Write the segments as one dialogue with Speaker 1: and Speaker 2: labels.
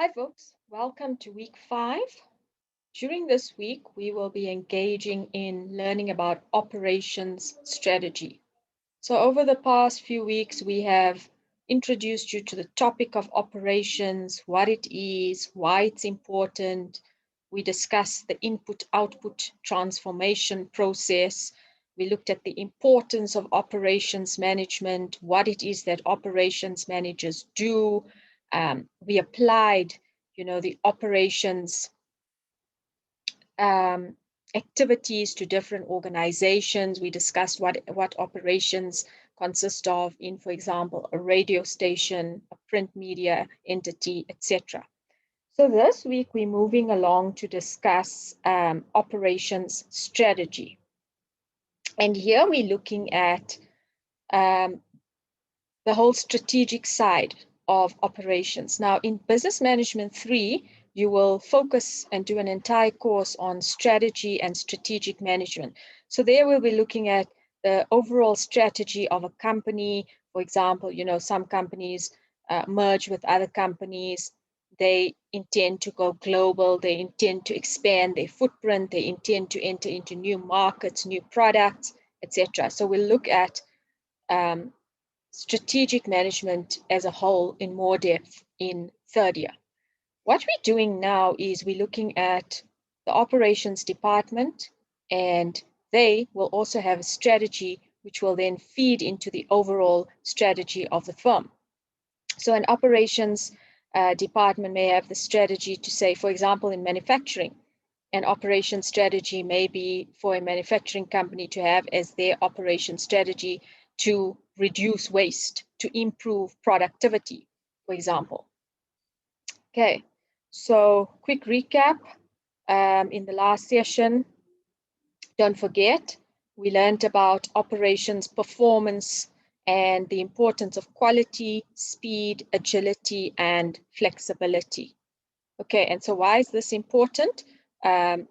Speaker 1: Hi, folks. Welcome to week 5. During this week, we will be engaging in learning about operations strategy. So, over the past few weeks, we have introduced you to the topic of operations, what it is, why it's important. We discussed the input output transformation process. We looked at the importance of operations management, what it is that operations managers do. We applied, the operations um, activities to different organizations. We discussed what operations consist of in, for example, a radio station, a print media entity, etc. So this week we're moving along to discuss operations strategy. And here we're looking at um, the whole strategic side of operations. Now, in Business Management 3, you will focus and do an entire course on strategy and strategic management. So there we'll be looking at the overall strategy of a company. For example, some companies merge with other companies. They intend to go global. They intend to expand their footprint. They intend to enter into new markets, new products, etc. So we'll look at um, strategic management as a whole in more depth in third year. What we're doing now is we're looking at the operations department, and they will also have a strategy which will then feed into the overall strategy of the firm. So an operations department may have the strategy to say, for example, in manufacturing, an operation strategy may be for a manufacturing company to have as their operation strategy to reduce waste, to improve productivity, for example. Okay, so quick recap. In the last session, don't forget, we learned about operations performance and the importance of quality, speed, agility, and flexibility. Okay, and so why is this important?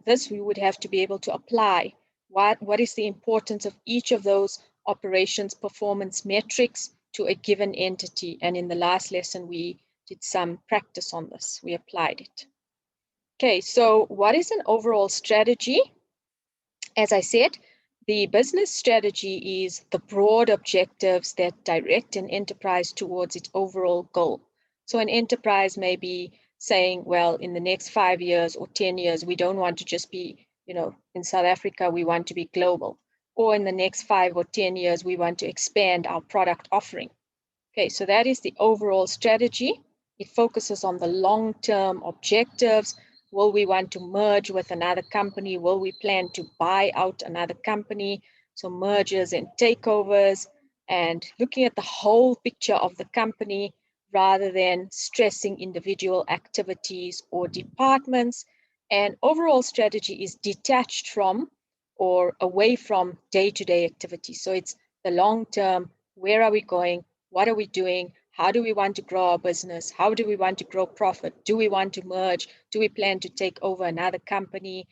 Speaker 1: This we would have to be able to apply. What is the importance of each of those operations performance metrics to a given entity? And in the last lesson, we did some practice on this. We applied it. Okay, so what is an overall strategy? As I said, the business strategy is the broad objectives that direct an enterprise towards its overall goal. So an enterprise may be saying, well, in the next 5 years or 10 years, we don't want to just be, in South Africa, we want to be global. Or in the next 5 or 10 years, we want to expand our product offering. Okay, so that is the overall strategy. It focuses on the long-term objectives. Will we want to merge with another company? Will we plan to buy out another company? So mergers and takeovers, and looking at the whole picture of the company rather than stressing individual activities or departments. And overall strategy is detached from or away from day-to-day activities. So it's the long-term, where are we going? What are we doing? How do we want to grow our business? How do we want to grow profit? Do we want to merge? Do we plan to take over another company?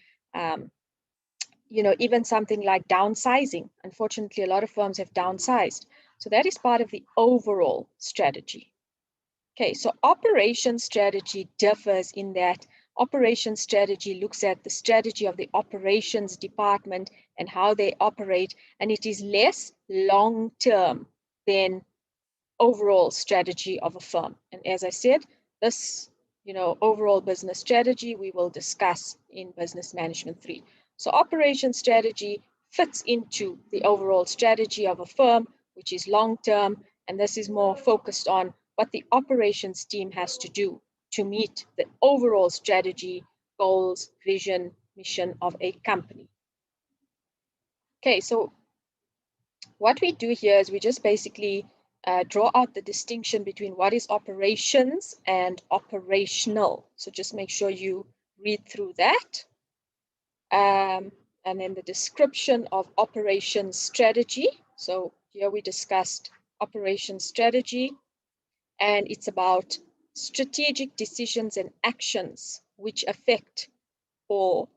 Speaker 1: Even something like downsizing. Unfortunately, a lot of firms have downsized. So that is part of the overall strategy. Okay, so operation strategy differs in that operation strategy looks at the strategy of the operations department and how they operate, and it is less long-term than overall strategy of a firm. And as I said, this, overall business strategy we will discuss in Business Management 3. So operation strategy fits into the overall strategy of a firm, which is long-term, and this is more focused on what the operations team has to do to meet the overall strategy, goals, vision, mission of a company. Okay, so what we do here is we just basically draw out the distinction between what is operations and operational. So just make sure you read through that. And then the description of operations strategy. So here we discussed operations strategy, and it's about strategic decisions and actions which affect or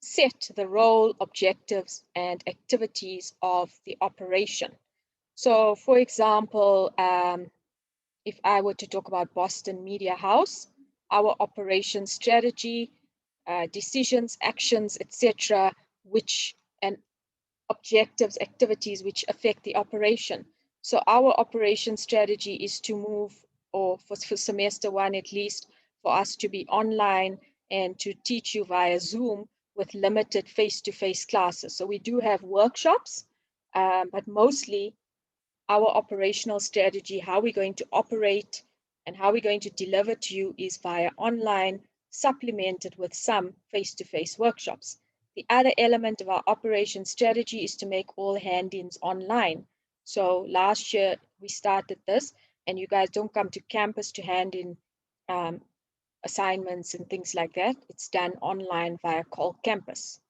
Speaker 1: set the role, objectives, and activities of the operation. So, for example, if I were to talk about Boston Media House, our operation strategy, decisions, actions, etc., and objectives, activities which affect the operation. So our operation strategy is to move, or for semester one at least, for us to be online and to teach you via Zoom with limited face-to-face classes. So we do have workshops, but mostly our operational strategy, how we're going to operate and how we're going to deliver to you, is via online, supplemented with some face-to-face workshops. The other element of our operation strategy is to make all hand-ins online. So last year we started this, and you guys don't come to campus to hand in assignments and things like that. It's done online via Call Campus.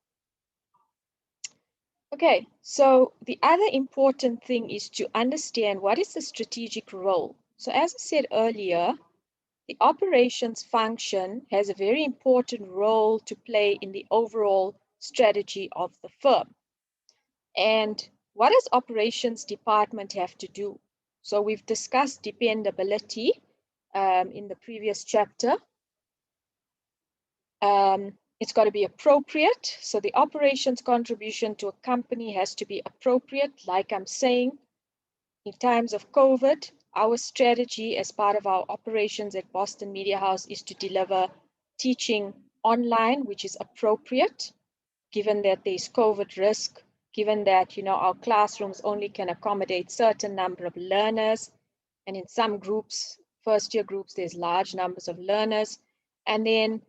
Speaker 1: Okay, so the other important thing is to understand what is the strategic role. So as I said earlier, the operations function has a very important role to play in the overall strategy of the firm. And what does operations department have to do? So we've discussed dependability in the previous chapter. It's got to be appropriate. So the operations contribution to a company has to be appropriate. Like I'm saying, in times of COVID, our strategy as part of our operations at Boston Media House is to deliver teaching online, which is appropriate, given that there's COVID risk, given that, our classrooms only can accommodate certain number of learners. And in some groups, first year groups, there's large numbers of learners. And then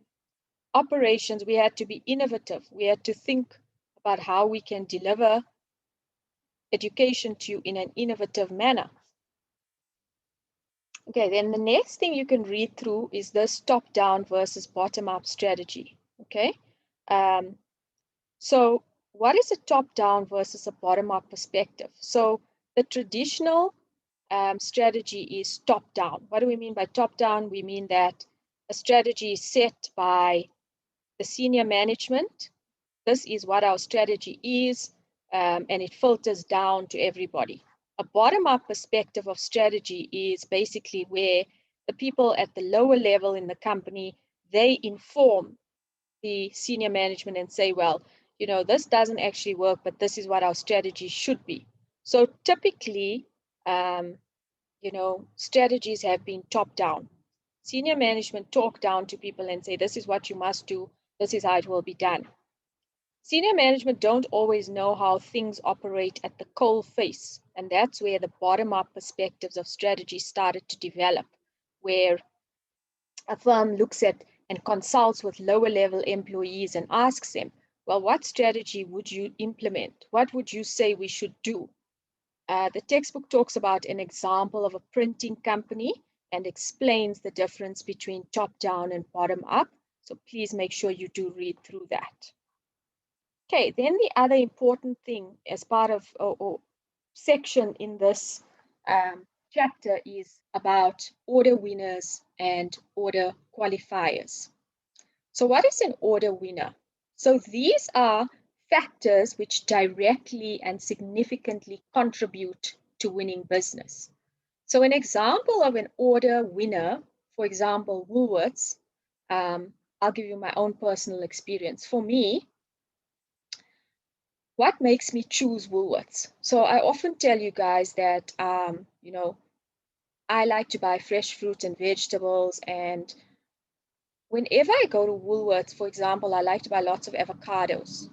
Speaker 1: operations, we had to be innovative. We had to think about how we can deliver education to you in an innovative manner. Okay, then the next thing you can read through is this top-down versus bottom-up strategy. Okay, so what is a top-down versus a bottom-up perspective? So the traditional strategy is top-down. What do we mean by top-down? We mean that a strategy is set by the senior management. This is what our strategy is, and it filters down to everybody. A bottom-up perspective of strategy is basically where the people at the lower level in the company, they inform the senior management and say, well, this doesn't actually work, but this is what our strategy should be. So typically, strategies have been top-down. Senior management talk down to people and say, this is what you must do. This is how it will be done. Senior management don't always know how things operate at the coal face, and that's where the bottom-up perspectives of strategy started to develop, where a firm looks at and consults with lower-level employees and asks them, well, what strategy would you implement? What would you say we should do? The textbook talks about an example of a printing company and explains the difference between top-down and bottom-up, so please make sure you do read through that. Okay, then the other important thing as part of or section in this chapter is about order winners and order qualifiers. So what is an order winner? So these are factors which directly and significantly contribute to winning business. So an example of an order winner, for example, Woolworths, I'll give you my own personal experience. For me, what makes me choose Woolworths? So I often tell you guys that, I like to buy fresh fruit and vegetables. And whenever I go to Woolworths, for example, I like to buy lots of avocados.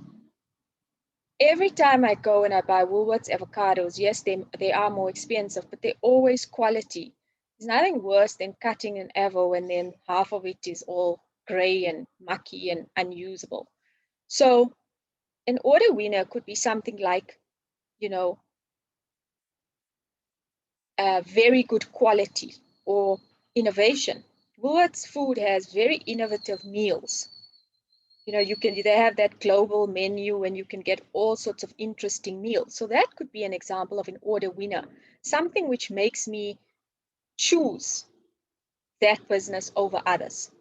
Speaker 1: Every time I go and I buy Woolworths avocados, yes, they are more expensive, but they're always quality. There's nothing worse than cutting an avo and then half of it is all gray and mucky and unusable. So an order winner could be something like, very good quality or innovation. Woolworths food has very innovative meals. They have that global menu and you can get all sorts of interesting meals. So that could be an example of an order winner, something which makes me choose that business over others.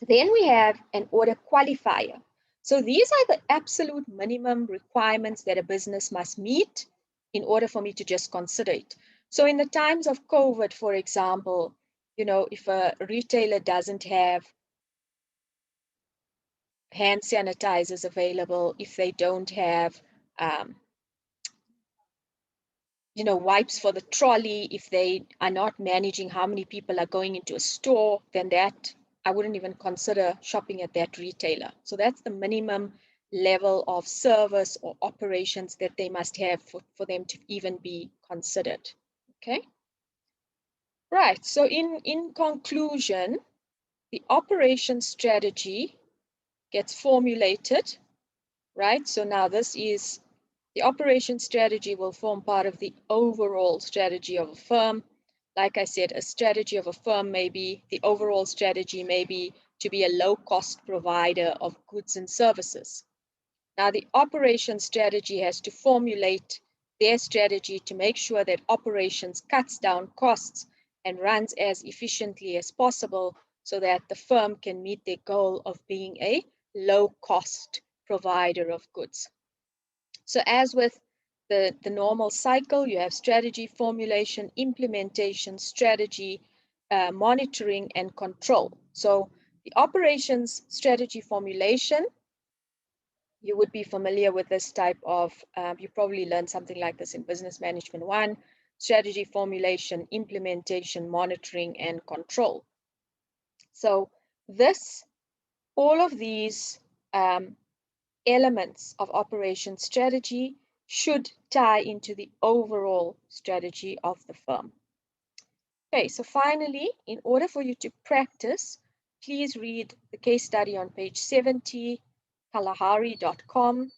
Speaker 1: Then we have an order qualifier. So these are the absolute minimum requirements that a business must meet in order for me to just consider it. So in the times of COVID, for example, if a retailer doesn't have hand sanitizers available, if they don't have wipes for the trolley, if they are not managing how many people are going into a store, then that I wouldn't even consider shopping at that retailer. So that's the minimum level of service or operations that they must have for them to even be considered. Okay. Right. So in conclusion, the operation strategy gets formulated, right? So now this is the operation strategy will form part of the overall strategy of a firm. Like I said, a strategy of a firm may be, the overall strategy may be to be a low-cost provider of goods and services. Now, the operation strategy has to formulate their strategy to make sure that operations cuts down costs and runs as efficiently as possible so that the firm can meet their goal of being a low-cost provider of goods. So as with the normal cycle, you have strategy formulation, implementation, strategy, monitoring, and control. So the operations strategy formulation, you would be familiar with this type of, you probably learned something like this in Business Management 1, strategy formulation, implementation, monitoring, and control. So all of these elements of operation strategy should tie into the overall strategy of the firm. Okay, so finally, in order for you to practice, please read the case study on page 70, kalahari.com,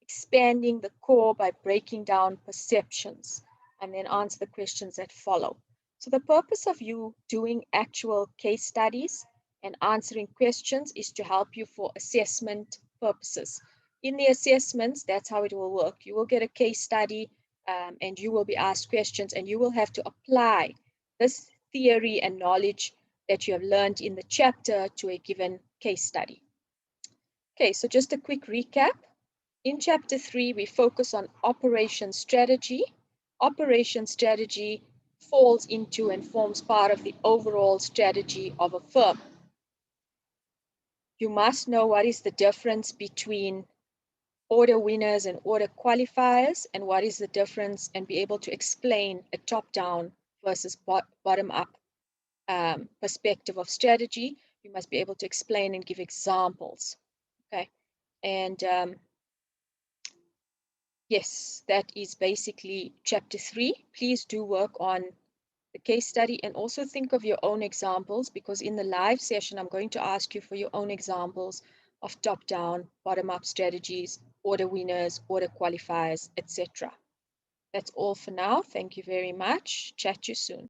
Speaker 1: expanding the core by breaking down perceptions, and then answer the questions that follow. So the purpose of you doing actual case studies and answering questions is to help you for assessment purposes. In the assessments, that's how it will work. You will get a case study and you will be asked questions, and you will have to apply this theory and knowledge that you have learned in the chapter to a given case study. Okay, so just a quick recap. In chapter 3, we focus on operation strategy. Operation strategy falls into and forms part of the overall strategy of a firm. You must know what is the difference between order winners and order qualifiers, and what is the difference, and be able to explain a top-down versus bottom-up perspective of strategy. You must be able to explain and give examples. Okay, and yes, that is basically chapter 3. Please do work on the case study and also think of your own examples, because in the live session, I'm going to ask you for your own examples of top-down, bottom-up strategies, order winners, order qualifiers, etc. That's all for now. Thank you very much. Chat to you soon.